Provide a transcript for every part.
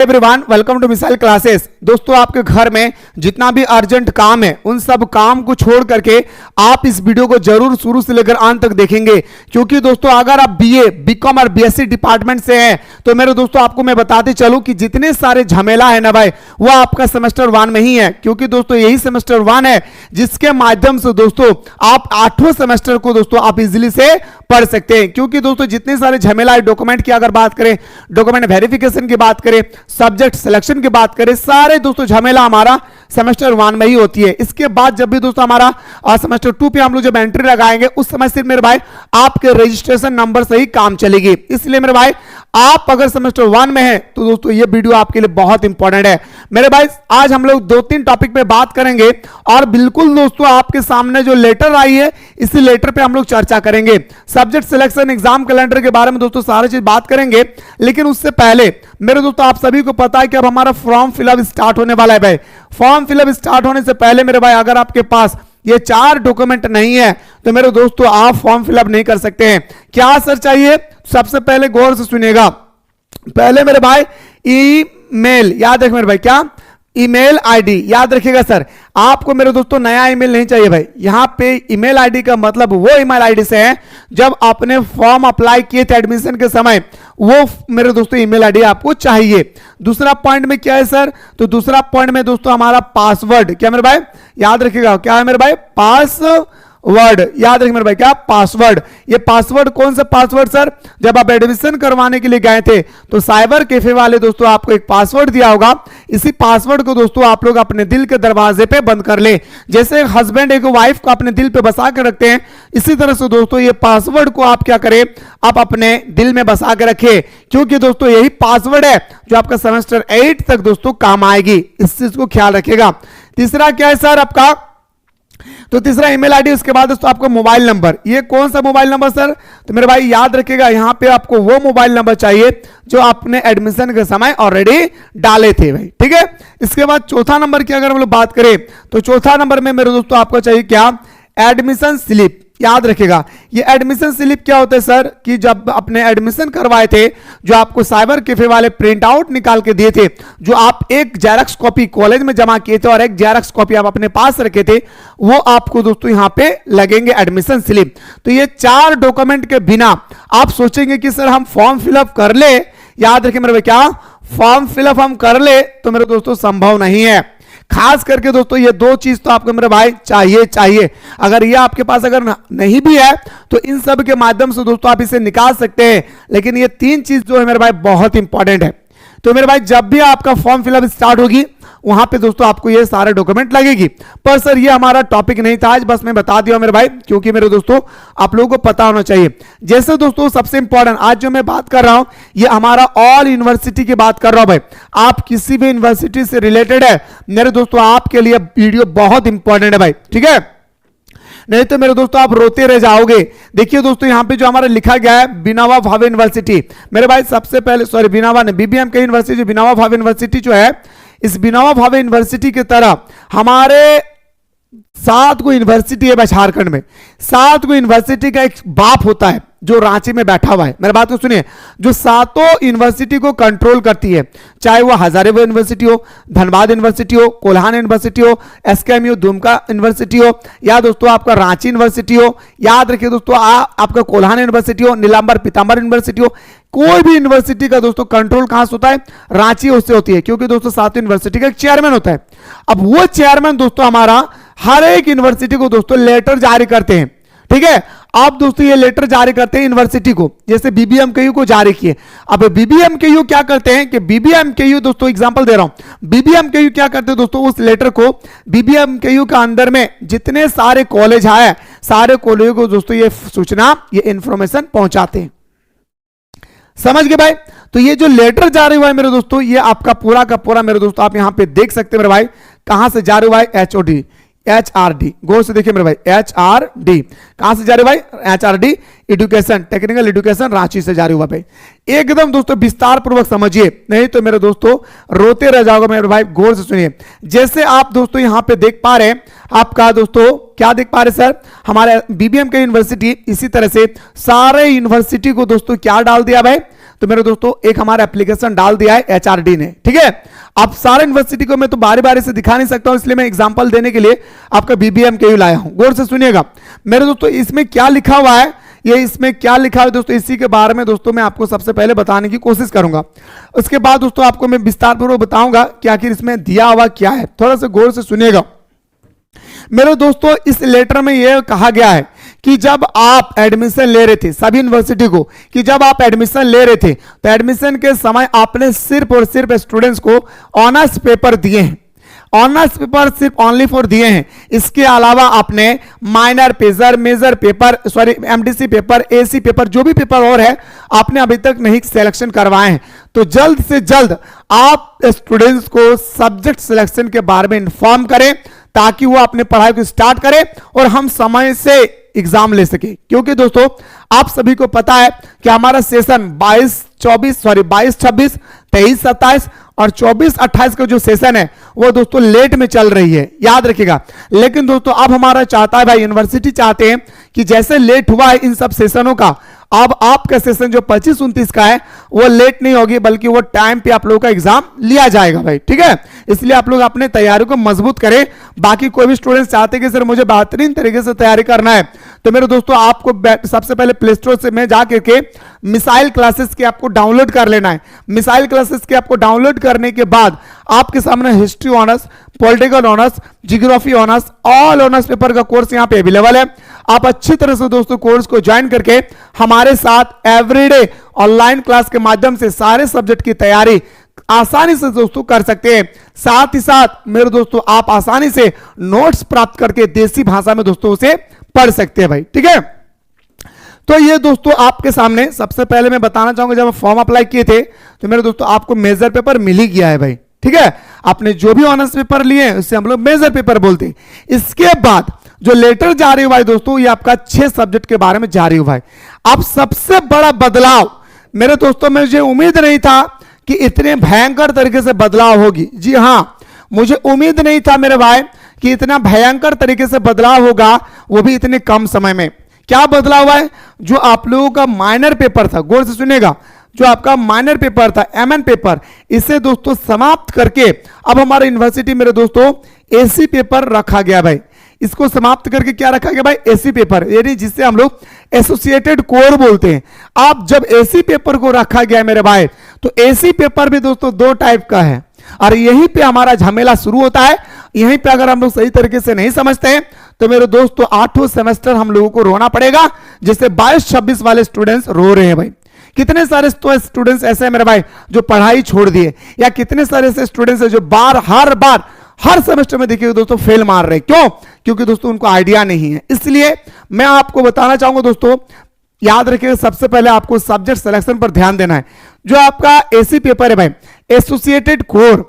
Everyone, welcome to missile classes. दोस्तों, आपके घर में जितना भी अर्जेंट काम है उन सब काम को छोड़ करके आप इस वीडियो को जरूर शुरू से लेकर अंत तक देखेंगे, क्योंकि दोस्तों अगर आप बीए, बीकॉम और बीएससी डिपार्टमेंट से हैं तो मेरे दोस्तों आपको मैं बताते चलूं कि जितने सारे झमेला है ना भाई, वो आपका सेमेस्टर 1 में ही है। क्योंकि दोस्तों यही सेमेस्टर 1 है जिसके माध्यम से दोस्तों आप 8वें सेमेस्टर को दोस्तों आप इजिली से पढ़ सकते हैं। क्योंकि दोस्तों जितने सारे झमेला है, डॉक्यूमेंट की अगर बात करें, डॉक्यूमेंट वेरिफिकेशन की बात करें, सब्जेक्ट सिलेक्शन की बात करें, सारे दोस्तों झमेला हमारा सेमेस्टर 1 में ही होती है। इसके बाद जब भी दोस्तों हमारा सेमेस्टर 2 पे हम लोग जब एंट्री लगाएंगे उस समय सिर्फ मेरे भाई आपके रजिस्ट्रेशन नंबर से ही काम चलेगी। इसलिए मेरे भाई आप अगर सेमेस्टर 1 में हैं तो दोस्तों ये वीडियो आपके लिए बहुत इंपॉर्टेंट है। मेरे भाई आज हम लोग 2-3 टॉपिक पे बात करेंगे और बिल्कुल दोस्तों आपके सामने जो लेटर आई है इसी लेटर पे हम लोग चर्चा करेंगे। सब्जेक्ट सिलेक्शन, एग्जाम कैलेंडर के बारे में दोस्तों सारी चीज बात करेंगे। लेकिन उससे पहले मेरे दोस्तों आप सभी को पता है कि अब हमारा फॉर्म फिलअप स्टार्ट होने वाला है। भाई फॉर्म फिलअप स्टार्ट होने से पहले मेरे भाई अगर आपके पास ये 4 डॉक्यूमेंट नहीं है तो मेरे दोस्तों आप फॉर्म फिलअप नहीं कर सकते हैं। क्या सर चाहिए? सबसे पहले गौर से सुनिएगा। पहले मेरे भाई ईमेल याद रख मेरे भाई, क्या ईमेल आईडी याद रखिएगा सर। आपको मेरे दोस्तों नया ईमेल नहीं चाहिए भाई। यहां पे ईमेल आईडी का मतलब वो ईमेल आईडी से है जब आपने फॉर्म अप्लाई किए थे एडमिशन के समय, वो मेरे दोस्तों ईमेल आईडी आपको चाहिए। दूसरा पॉइंट में क्या है सर? तो दूसरा पॉइंट में दोस्तों हमारा पासवर्ड, क्या मेरे भाई याद रखिएगा, क्या है मेरे भाई? पासवर्ड याद रखिए मेरे भाई, क्या पासवर्ड। ये पासवर्ड कौन सा पासवर्ड सर? जब आप एडमिशन करवाने के लिए गए थे तो साइबर कैफे वाले दोस्तों आपको एक पासवर्ड दिया होगा। इसी पासवर्ड को दोस्तों आप लोग अपने दिल के दरवाजे पे बंद कर ले। जैसे वाइफ एक वाइफ को अपने दिल पे बसा के रखते हैं, इसी तरह से दोस्तों ये पासवर्ड को आप क्या करें, आप अपने दिल में बसा के रखें, क्योंकि दोस्तों यही पासवर्ड है जो आपका सेमेस्टर 8 तक दोस्तों काम आएगी। इस चीज को ख्याल रखिएगा। तीसरा क्या है सर आपका? तो तीसरा ईमेल आईडी। उसके बाद दोस्तों आपको मोबाइल नंबर। ये कौन सा मोबाइल नंबर सर? तो मेरे भाई याद रखिएगा, यहां पे आपको वो मोबाइल नंबर चाहिए जो आपने एडमिशन के समय ऑलरेडी डाले थे भाई, ठीक है। इसके बाद चौथा नंबर की अगर हम लोग बात करें तो चौथा नंबर में मेरे दोस्तों आपको चाहिए क्या? एडमिशन स्लिप याद रखिएगा। ये एडमिशन स्लिप क्या होता है सर? कि जब अपने एडमिशन करवाए थे, जो आपको साइबर कैफे वाले प्रिंट आउट निकाल के दिए थे, जो आप एक जेरॉक्स कॉपी कॉलेज में जमा किए थे और एक जेरॉक्स कॉपी आप अपने पास रखे थे, वो आपको दोस्तों यहां पे लगेंगे एडमिशन स्लिप। तो ये 4 डॉक्यूमेंट के बिना आप सोचेंगे कि सर हम फॉर्म फिलअप कर ले, याद रखिए मेरे भाई, क्या फॉर्म फिलअप हम कर ले, तो मेरे दोस्तों संभव नहीं है। खास करके दोस्तों ये 2 चीज तो आपको मेरे भाई चाहिए। अगर ये आपके पास अगर नहीं भी है तो इन सब के माध्यम से दोस्तों आप इसे निकाल सकते हैं। लेकिन ये 3 चीज जो है मेरे भाई बहुत इंपॉर्टेंट है। तो मेरे भाई जब भी आपका फॉर्म फिलअप स्टार्ट होगी वहां पे दोस्तों आपको ये सारे डॉक्यूमेंट लगेगी। पर सर ये हमारा टॉपिक नहीं था आज, बस मैं बता दिया मेरे भाई, क्योंकि मेरे दोस्तों आप लोगों को पता होना चाहिए। जैसे दोस्तों सबसे इंपॉर्टेंट आज जो मैं बात कर रहा हूं ये हमारा ऑल यूनिवर्सिटी की बात कर रहा हूं भाई। आप किसी भी यूनिवर्सिटी से रिलेटेड है मेरे दोस्तों, आपके लिए वीडियो बहुत इंपॉर्टेंट है भाई, ठीक है। नहीं तो मेरे दोस्तों आप रोते रह जाओगे। देखिए दोस्तों यहाँ पे जो हमारा लिखा गया है बिनावा भावे यूनिवर्सिटी, मेरे भाई सबसे पहले सॉरी बिनावा ने बीबीएम के यूनिवर्सिटी, बिनावा भावे यूनिवर्सिटी जो है, इस बिनावा भावे यूनिवर्सिटी की तरह हमारे 7 को यूनिवर्सिटी है झारखंड में। 7 को यूनिवर्सिटी का एक बाप होता है जो रांची में बैठा हुआ है। मेरी बात को सुनिए, जो 7 यूनिवर्सिटी को कंट्रोल करती है, चाहे वो हजारीबाग यूनिवर्सिटी हो, धनबाद यूनिवर्सिटी हो, कोल्हान यूनिवर्सिटी हो, एसकेएमयू दुमका यूनिवर्सिटी हो, या दोस्तों आपका रांची यूनिवर्सिटी हो, याद रखिए दोस्तों आपका कोल्हान यूनिवर्सिटी हो, नीलांबर पीतांबर यूनिवर्सिटी हो, कोई भी यूनिवर्सिटी का दोस्तों कंट्रोल कहां से होता है? रांची उससे होती है, क्योंकि दोस्तों 7 यूनिवर्सिटी का एक चेयरमैन होता है। अब वो चेयरमैन दोस्तों हमारा हर एक यूनिवर्सिटी को दोस्तों लेटर जारी करते हैं, ठीक है। आप दोस्तों ये लेटर जारी करते हैं यूनिवर्सिटी को, जैसे बीबीएमकेयू को जारी किए। अब बीबीएमकेयू क्या करते हैं कि बीबीएमकेयू दोस्तों एग्जांपल दे रहा हूं, बीबीएमकेयू क्या करते हैं दोस्तों, उस लेटर को बीबीएमकेयू का अंदर में जितने सारे कॉलेज आए सारे कॉलेज को दोस्तों ये सूचना, ये इंफॉर्मेशन पहुंचाते हैं। समझ गए भाई? तो ये जो लेटर जारी हुआ है मेरे दोस्तों, ये आपका पूरा का पूरा मेरे दोस्तों आप यहां पे देख सकते हैं मेरे भाई, कहां से जारी हुआ है? एचओडी HRD, गौर से देखिए मेरे भाई, HRD कहां से जा रही भाई, HRD education, technical education Ranchi से जा रही हुआ भाई। एकदम दोस्तों विस्तार पूर्वक समझिए, नहीं तो मेरे दोस्तों रोते रह जाओगे मेरे भाई। गौर से सुनिए, जैसे आप दोस्तों यहां पे देख पा रहे हैं, आपका दोस्तों क्या देख पा रहे सर, हमारे बीबीएम के यूनिवर्सिटी इसी तरह से सारे यूनिवर्सिटी को दोस्तों क्या डाल दिया भाई, तो मेरे दोस्तों एक हमारा एप्लीकेशन डाल दिया है HRD ने, ठीक है। अब सारे यूनिवर्सिटी को मैं तो बारी बारी से दिखा नहीं सकता हूं, इसलिए मैं एग्जांपल देने के लिए आपका बीबीएम के लाया हूं। गौर से सुनिएगा मेरे दोस्तों, इसमें क्या लिखा हुआ है, ये इसमें क्या लिखा है दोस्तों, इसी के बारे में दोस्तों मैं आपको सबसे पहले बताने की कोशिश करूंगा। उसके बाद दोस्तों आपको मैं विस्तार पूर्वक बताऊंगा कि आखिर इसमें दिया हुआ क्या है। थोड़ा सा गौर से सुनिएगा मेरे दोस्तों, इस लेटर में यह कहा गया है कि जब आप एडमिशन ले रहे थे, सभी यूनिवर्सिटी को, कि जब आप एडमिशन ले रहे थे तो एडमिशन के समय आपने सिर्फ और सिर्फ स्टूडेंट्स को ऑनर्स पेपर दिए हैं, ऑनर्स पेपर सिर्फ ओनली फॉर दिए हैं। इसके अलावा आपने minor paper, major paper, sorry MDC paper, AC paper, जो भी पेपर और है आपने अभी तक नहीं सिलेक्शन करवाए हैं। तो जल्द से जल्द आप स्टूडेंट्स को सब्जेक्ट सिलेक्शन के बारे में इंफॉर्म करें ताकि वो अपने पढ़ाई को स्टार्ट करें और हम समय से एग्जाम ले सके। क्योंकि दोस्तों आप सभी को पता है कि हमारा सेशन 22-26, 23-27 और 24-28 का जो सेशन है वो दोस्तों लेट में चल रही है, याद रखिएगा। लेकिन दोस्तों अब हमारा चाहता है भाई, यूनिवर्सिटी चाहते हैं कि जैसे लेट हुआ है इन सब सेशनों का, अब आपका सेशन जो 25-29 का है वो लेट नहीं होगी, बल्कि वो टाइम पे आप लोगों का एग्जाम लिया जाएगा भाई, ठीक है। इसलिए आप लोग अपने तैयारी को मजबूत करें। बाकी कोई भी स्टूडेंट्स चाहते हैं कि सर मुझे बेहतरीन तरीके से तैयारी करना है, तो मेरे दोस्तों आपको सबसे पहले प्ले स्टोर से में जाकर के मिसाइल क्लासेस के आपको डाउनलोड कर लेना है। मिसाइल क्लासेस के आपको डाउनलोड करने के बाद आपके सामने history honours, political honours, geography honours, all honours paper का कोर्स यहां पे अवेलेबल है। आप अच्छी तरह से दोस्तों कोर्स को ज्वाइन करके हमारे साथ एवरीडे ऑनलाइन क्लास के माध्यम से सारे सब्जेक्ट की तैयारी आसानी से दोस्तों कर सकते हैं। साथ ही साथ मेरे दोस्तों आप आसानी से नोट्स प्राप्त करके देसी भाषा में दोस्तों उसे पढ़ सकते हैं भाई, ठीक है। तो ये दोस्तों आपके सामने सबसे पहले मैं बताना चाहूंगा, जब फॉर्म अप्लाई किए थे तो मेरे दोस्तों आपको मेजर पेपर मिल ही गया है भाई, ठीक है। आपने जो भी ऑनर्स पेपर लिए हैं उससे हम लोग मेजर पेपर बोलते हैं। इसके बाद जो लेटर जारी हुआ है दोस्तों, ये आपका 6 सब्जेक्ट के बारे में जारी हुआ है। अब सबसे बड़ा बदलाव मेरे दोस्तों, मुझे उम्मीद नहीं था कि इतने भयंकर तरीके से बदलाव होगी। जी हां, मुझे उम्मीद नहीं था मेरे भाई कि इतना भयंकर तरीके से बदलाव होगा, वो भी इतने कम समय में। क्या बदलाव हुआ है, जो आप लोगों का माइनर पेपर था, गौर से सुनिएगा, जो आपका माइनर पेपर था एमएन पेपर, इसे दोस्तों समाप्त करके अब हमारे यूनिवर्सिटी मेरे दोस्तों एसी पेपर रखा गया भाई। इसको समाप्त करके क्या रखा गया भाई, एसी पेपर, यानी जिससे हम लोग एसोसिएटेड कोर बोलते हैं। आप जब एसी पेपर को रखा गया मेरे भाई, तो एसी पेपर भी दोस्तों 2 टाइप का है और यहीं पे हमारा झमेला शुरू होता है। यहीं पे अगर हम लोग सही तरीके से नहीं समझते हैं तो मेरे दोस्तों 8वां सेमेस्टर हम लोगों को रोना पड़ेगा, जिससे 22-26 वाले स्टूडेंट्स रो रहे हैं भाई। कितने सारे स्टूडेंट्स ऐसे हैं मेरे भाई जो पढ़ाई छोड़ दिए, या कितने सारे ऐसे स्टूडेंट्स हैं जो हर सेमेस्टर में देखिए दोस्तों फेल मार रहे हैं। क्यों? क्योंकि दोस्तों उनको आइडिया नहीं है। इसलिए मैं आपको बताना चाहूंगा दोस्तों, याद रखिएगा सबसे पहले आपको सब्जेक्ट सिलेक्शन पर ध्यान देना है। जो आपका एसी पेपर है भाई, एसोसिएटेड कोर,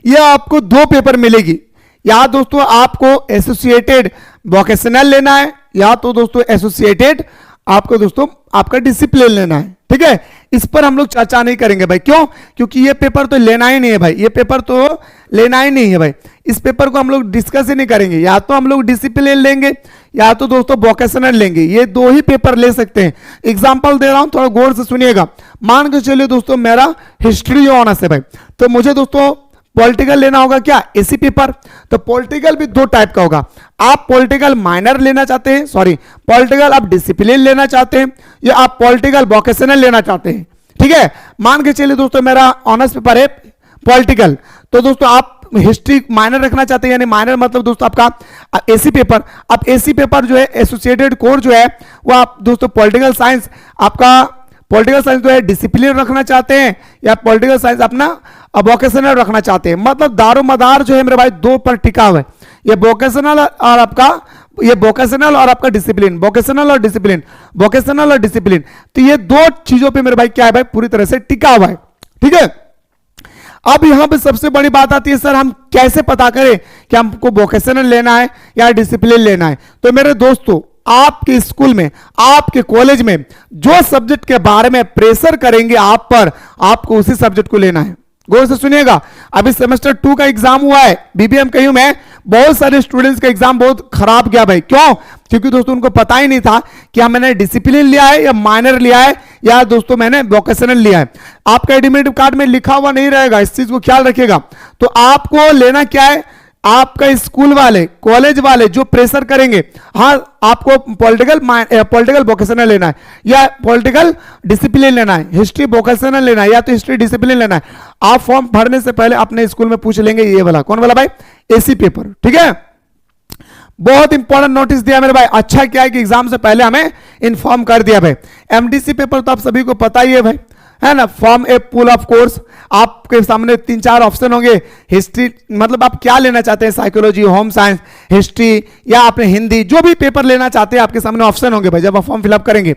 यह आपको 2 पेपर मिलेगी। या दोस्तों आपको एसोसिएटेड वोकेशनल लेना है, या तो दोस्तों एसोसिएटेड आपको दोस्तों आपका डिसिप्लिन लेना है, ठीक है। इस पर हम लोग चर्चा नहीं करेंगे भाई। क्यों? क्योंकि ये पेपर तो लेना ही नहीं है भाई, ये पेपर तो लेना ही नहीं है भाई। इस पेपर को हम लोग डिस्कस ही नहीं करेंगे। या तो हम लोग डिसिप्लिन लेंगे या तो दोस्तों वोकेशनल लेंगे, ये 2 ही पेपर ले सकते हैं। एग्जांपल दे रहा हूं, थोड़ा गौर से सुनिएगा। मान के चलिए दोस्तों मेरा हिस्ट्री ऑनर्स है भाई, तो मुझे दोस्तों पॉलिटिकल लेना होगा क्या, एसी पेपर। तो पॉलिटिकल भी 2 टाइप का होगा। आप पॉलिटिकल माइनर लेना चाहते हैं, सॉरी पॉलिटिकल आप डिसिप्लिन लेना चाहते हैं, या आप पॉलिटिकल वोकेशनल लेना चाहते हैं, ठीक है। मान के चलिए दोस्तों मेरा ऑनर्स पेपर है पॉलिटिकल, तो दोस्तों आप हिस्ट्री माइनर रखना चाहते हैं, यानी माइनर मतलब दोस्तों आपका एसी पेपर। अब एसी पेपर जो है एसोसिएटेड कोर जो है वो आप दोस्तों पॉलिटिकल साइंस, आपका पॉलिटिकल साइंस जो है डिसिप्लिन रखना चाहते हैं, या पॉलिटिकल साइंस अपना वोकेशनल रखना चाहते हैं। मतलब दारोमदार जो है मेरे भाई 2 पर टिका हुआ है, ये वोकेशनल और आपका, ये वोकेशनल और आपका डिसिप्लिन, वोकेशनल और डिसिप्लिन, वोकेशनल और डिसिप्लिन। तो ये 2 चीजों पे मेरे भाई क्या है भाई पूरी तरह से टिका हुआ है, ठीक है। अब यहां पे सबसे बड़ी बात आती है सर हम कैसे पता करें कि हमको वोकेशनल लेना है या डिसिप्लिन लेना है। तो मेरे दोस्तों आपके स्कूल में, आपके कॉलेज में जो सब्जेक्ट के बारे में प्रेशर करेंगे आप पर, आपको उसी सब्जेक्ट को लेना है। गौर से सुनिएगा, अभी सेमेस्टर 2 का एग्जाम हुआ है बीबीएम कयू में, बहुत सारे स्टूडेंट्स का एग्जाम बहुत खराब गया भाई। क्यों? क्योंकि दोस्तों उनको पता ही नहीं था कि मैंने डिसिप्लिन लिया है या माइनर लिया है या दोस्तों मैंने वोकेशनल लिया है। आपका एडमिट कार्ड में लिखा हुआ नहीं रहेगा, इस चीज को ख्याल रखिएगा। तो आपको लेना क्या है, आपका स्कूल वाले, कॉलेज वाले जो प्रेशर करेंगे, हाँ आपको पॉलिटिकल वोकेशनल लेना है या पॉलिटिकल डिसिप्लिन लेना है, हिस्ट्री वोकेशनल लेना है या तो हिस्ट्री डिसिप्लिन लेना है। आप फॉर्म भरने से पहले अपने स्कूल में पूछ लेंगे ये वाला, कौन वाला भाई, एसी पेपर। ठीक है, बहुत इंपॉर्टेंट नोटिस दिया मेरे भाई। अच्छा क्या है कि एग्जाम से पहले हमें इन्फॉर्म कर दिया भाई। एमडीसी पेपर तो आप सभी को पता ही है भाई, है ना, form A pool of course. आपके सामने 3-4 ऑप्शन होंगे, हिस्ट्री मतलब आप क्या लेना चाहते हैं, साइकोलॉजी, होम साइंस, हिस्ट्री या आपने हिंदी, जो भी पेपर लेना चाहते हैं आपके सामने ऑप्शन होंगे भाई जब आप फॉर्म फिलअप करेंगे।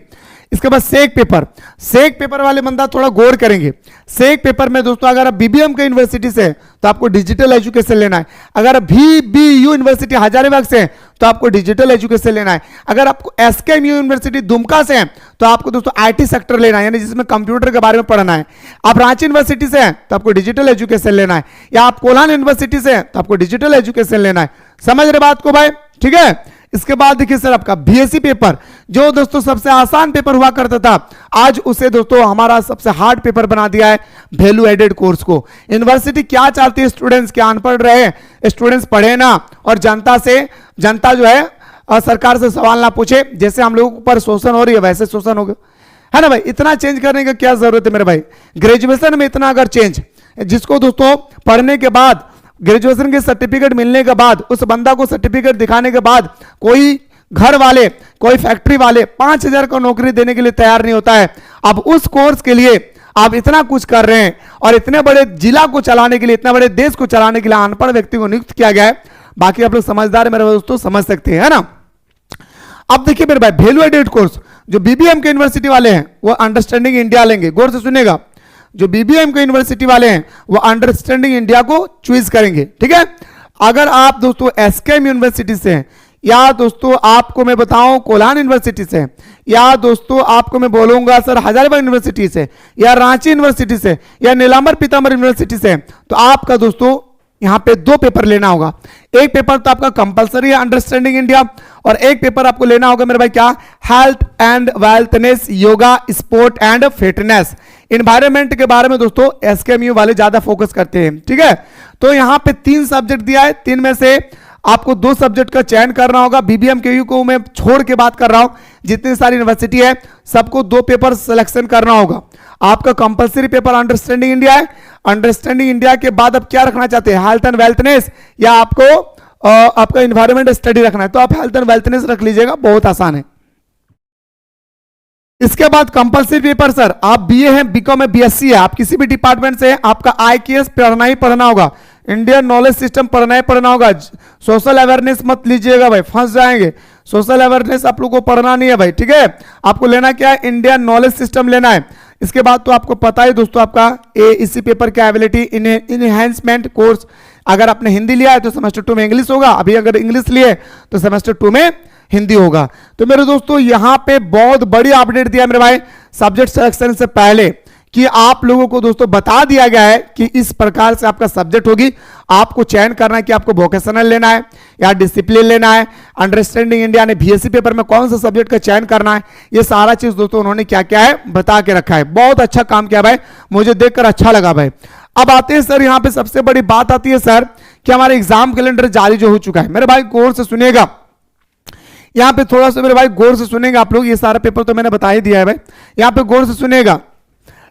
इसके बाद सेक पेपर, सेक पेपर वाले बंदा थोड़ा गौर करेंगे। सेक पेपर में दोस्तों अगर आप बीबीएम के यूनिवर्सिटी से तो आपको डिजिटल एजुकेशन लेना है, अगर बीबीयू यूनिवर्सिटी हजारीबाग से तो आपको डिजिटल एजुकेशन लेना है, अगर आपको एसकेएमयू यूनिवर्सिटी दुमका से है तो आपको दोस्तों आईटी सेक्टर लेना है, यानी जिसमें कंप्यूटर के बारे में पढ़ना है। आप रांची यूनिवर्सिटी से हैं तो आपको डिजिटल एजुकेशन लेना है, या आप कोल्हान यूनिवर्सिटी से हैं तो आपको डिजिटल एजुकेशन लेना है। समझ रहे बात को भाई? ठीक है। इसके बाद देखिए सर आपका बीएससी पेपर, जो दोस्तों सबसे आसान पेपर हुआ करता था, आज उसे दोस्तों हमारा सबसे हार्ड पेपर बना दिया है वैल्यू एडेड कोर्स को। यूनिवर्सिटी क्या चाहती है, स्टूडेंट्स क्या अनपढ़ रहे, स्टूडेंट्स पढ़े ना और जनता जो है सरकार से सवाल ना पूछे। जैसे हम लोगों पर शोषण हो रही है वैसे शोषण होगा, है ना भाई। इतना चेंज करने का क्या जरूरत है मेरे भाई, ग्रेजुएशन में इतना अगर चेंज, जिसको दोस्तों पढ़ने के बाद, ग्रेजुएशन के सर्टिफिकेट मिलने के बाद, उस बंदा को सर्टिफिकेट दिखाने के बाद कोई घर वाले, कोई फैक्ट्री वाले 5,000 का नौकरी देने के लिए तैयार नहीं होता है। अब उस कोर्स के लिए आप इतना कुछ कर रहे हैं और इतने बड़े जिला को चलाने के लिए, इतने बड़े देश को चलाने के लिए अनपढ़ व्यक्ति को नियुक्त किया गया है। बाकी आप लोग समझदार मेरे दोस्तों समझ सकते हैं, है ना। अब देखिए मेरे भाई, वैल्यू एडेड कोर्स जो बीबीएम के यूनिवर्सिटी वाले हैं वो अंडरस्टैंडिंग इंडिया लेंगे। गौर से सुनिएगा, जो बीबीएम के यूनिवर्सिटी वाले हैं वो अंडरस्टैंडिंग इंडिया को चूज करेंगे। ठीक है। अगर आप दोस्तों एसकेएम यूनिवर्सिटी से हैं, या दोस्तों आपको मैं बताऊं कोल्हान यूनिवर्सिटी से, या दोस्तों आपको मैं बोलूंगा सर हजारीबाग यूनिवर्सिटी से, या रांची यूनिवर्सिटी से, या नीलांबर पीतांबर यूनिवर्सिटी से, तो आपका दोस्तों यहां पे 2 पेपर लेना होगा। एक पेपर तो आपका कंपलसरी है अंडरस्टैंडिंग इंडिया, और एक पेपर आपको लेना होगा मेरे भाई क्या, health and wellness, yoga, sport and fitness. Environment के बारे में दोस्तों एसकेएमयू वाले ज्यादा फोकस करते हैं। ठीक है। तो यहां पे 3 सब्जेक्ट दिया है, 3 में से आपको 2 सब्जेक्ट का चयन करना होगा। बीबीएम के यू को मैं छोड़ के बात कर रहा हूं, जितनी सारी यूनिवर्सिटी है सबको 2 पेपर सिलेक्शन करना होगा। आपका कंपलसरी पेपर अंडरस्टैंडिंग इंडिया है। अंडरस्टैंडिंग इंडिया के बाद आप क्या रखना चाहते हैं, हेल्थ एंड वेल्थनेस, या आपको आपका इन्वायरमेंट स्टडी रखना है, तो आप हेल्थ एंड वेल्थनेस रख लीजिएगा, बहुत आसान है। इसके बाद कंपलसरी पेपर सर, आप बीए हैं, बीकॉम है, बीएससी है, आप किसी भी डिपार्टमेंट से हैं, आपका आईकेएस पढ़ना ही पढ़ना होगा, इंडियन नॉलेज सिस्टम पढ़ना ही पढ़ना होगा। सोशल अवेयरनेस मत लीजिएगा भाई, फंस जाएंगे। सोशल अवेयरनेस आप लोगों को पढ़ना नहीं है भाई। ठीक है। आपको लेना क्या है, इंडियन नॉलेज सिस्टम लेना है। इसके बाद तो आपको पता ही दोस्तों आपका इसी पेपर का एबिलिटी इनहेंसमेंट कोर्स, अगर आपने हिंदी लिया है तो सेमेस्टर 2 में इंग्लिश होगा, अभी अगर इंग्लिश लिए तो सेमेस्टर 2 में हिंदी होगा। तो मेरे दोस्तों यहां पे बहुत बड़ी अपडेट दिया मेरे भाई सब्जेक्ट सिलेक्शन से पहले, कि आप लोगों को दोस्तों बता दिया गया है कि इस प्रकार से आपका सब्जेक्ट होगी। आपको चयन करना है कि आपको वोकेशनल लेना है या डिसिप्लिन लेना है। अंडरस्टैंडिंग इंडिया ने बीएससी पेपर में कौन सा सब्जेक्ट का चयन करना है, ये सारा चीज दोस्तों उन्होंने क्या क्या है बता के रखा है। बहुत अच्छा काम किया भाई, मुझे देखकर अच्छा लगा भाई। अब आते हैं सर, यहां पे सबसे बड़ी बात आती है सर कि हमारा एग्जाम कैलेंडर जारी जो हो चुका है। मेरे भाई गौर से सुनिएगा, यहां पे थोड़ा सा मेरे भाई गौर से सुनेगा आप लोग, ये सारा पेपर तो मैंने बता ही दिया है भाई, यहां पे गौर से सुनेगा।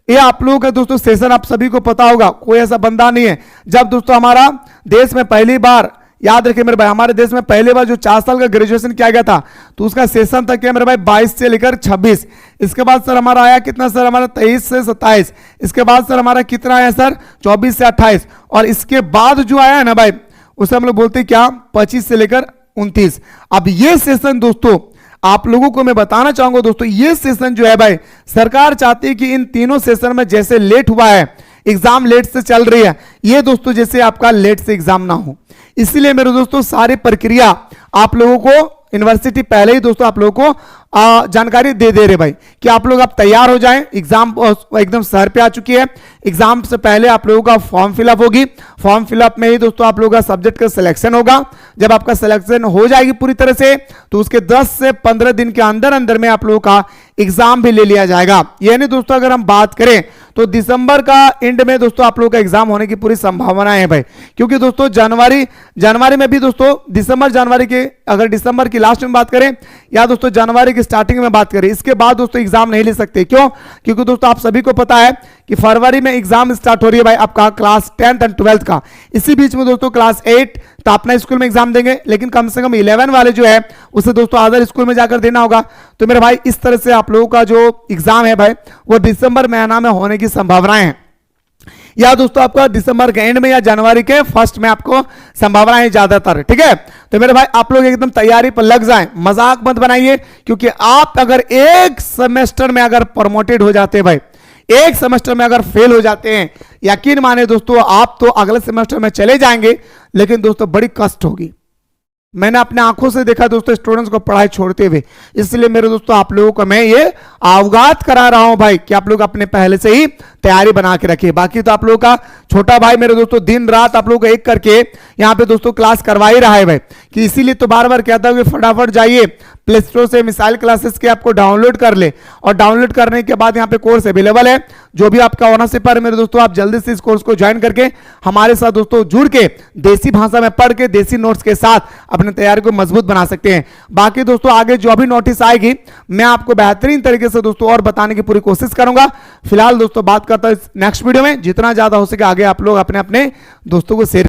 ये आप लोगों का दोस्तों सेशन आप सभी को पता होगा, कोई ऐसा बंदा नहीं है। जब दोस्तों हमारा देश में पहली बार, याद रखिए मेरे भाई, हमारे देश में पहली बार जो 4 साल का ग्रेजुएशन किया गया था, तो उसका सेशन था क्या मेरे भाई 22 से लेकर 26। इसके बाद सर हमारा आया कितना सर, हमारा 23 से 27। इसके बाद सर हमारा कितना आया सर 24 से 28। और इसके बाद जो आया है ना भाई, उसे हम लोग बोलते हैं क्या 25 से लेकर 29। अब ये सेशन दोस्तों आप लोगों को मैं बताना चाहूंगा दोस्तों, ये सेशन जो है भाई सरकार चाहती है कि इन तीनों सेशन में जैसे लेट हुआ है, एग्जाम लेट से चल रही है, ये दोस्तों जैसे आपका लेट से एग्जाम ना हो, इसीलिए मेरे दोस्तों सारी प्रक्रिया आप लोगों को यूनिवर्सिटी पहले ही दोस्तों आप लोगों को जानकारी दे रहे भाई कि आप लोग आप तैयार हो जाएं। एग्जाम एकदम सर पे आ चुकी है, एग्जाम से पहले आप लोगों का फॉर्म फिलअप होगी, फॉर्म फिलअप में ही दोस्तों आप लोगों का सब्जेक्ट का सिलेक्शन होगा। जब आपका सिलेक्शन हो जाएगी पूरी तरह से तो उसके 10 से 15 दिन के अंदर अंदर में आप लोगों का एग्जाम भी ले लिया जाएगा। यानी दोस्तों अगर हम बात करें तो दिसंबर का एंड में दोस्तों आप लोगों का एग्जाम होने की पूरी संभावना है भाई, क्योंकि दोस्तों जनवरी में भी दोस्तों दिसंबर जनवरी के, अगर दिसंबर की लास्ट में बात करें या दोस्तों जनवरी की स्टार्टिंग में बात करें, इसके बाद दोस्तों एग्जाम नहीं ले सकते। क्यों? क्योंकि दोस्तों आप सभी को पता है कि फरवरी में एग्जाम स्टार्ट हो रही है भाई आपका क्लास 10th एंड 12th का। इसी बीच में दोस्तों क्लास 8 तो अपना स्कूल में एग्जाम देंगे, लेकिन कम से कम 11 वाले जो है उसे दोस्तों अदर स्कूल में जाकर देना होगा। तो मेरे भाई इस तरह से आप लोगों का जो एग्जाम है भाई वो दिसंबर महीना में होने की संभावनाएं हैं, या दोस्तों आपका दिसंबर के एंड में या जनवरी के फर्स्ट में आपको संभावनाएं ज्यादातर, ठीक है। तो मेरे भाई आप लोग एकदम तैयारी पर लग जाएं, मजाक मत बनाइए, क्योंकि आप अगर एक सेमेस्टर में अगर प्रमोटेड हो जाते हैं भाई, एक सेमेस्टर में अगर फेल हो जाते हैं, यकीन माने दोस्तों आप तो अगले सेमेस्टर में चले जाएंगे, लेकिन दोस्तों बड़ी कष्ट होगी। मैंने अपने आंखों से देखा दोस्तों स्टूडेंट्स को पढ़ाई छोड़ते हुए, इसलिए मेरे दोस्तों आप लोगों को मैं ये अवगत करा रहा हूं भाई कि आप लोग अपने पहले से ही तैयारी बना के रखिए। बाकी तो आप लोगों का छोटा भाई मेरे दोस्तों दिन रात आप लोगों को एक करके यहाँ पे दोस्तों क्लास करवा ही रहा है भाई, कि इसीलिए तो बार बार कहता हूं कि फटाफट जाइए प्ले स्टोर से मिसाइल क्लासेस के आपको डाउनलोड कर ले, और डाउनलोड करने के बाद यहाँ पे कोर्स अवेलेबल है। जो भी आपका ऑनरशिप है मेरे दोस्तों आप जल्दी से इस कोर्स को ज्वाइन करके हमारे साथ दोस्तों जुड़ के देसी भाषा में पढ़ के देसी नोट्स के साथ अपने तैयारी को मजबूत बना सकते हैं। बाकी दोस्तों आगे जो भी नोटिस आएगी मैं आपको बेहतरीन तरीके से दोस्तों और बताने की पूरी कोशिश करूंगा। फिलहाल दोस्तों बात करता हूं नेक्स्ट वीडियो में, जितना ज्यादा हो सके आगे आप लोग अपने अपने दोस्तों को शेयर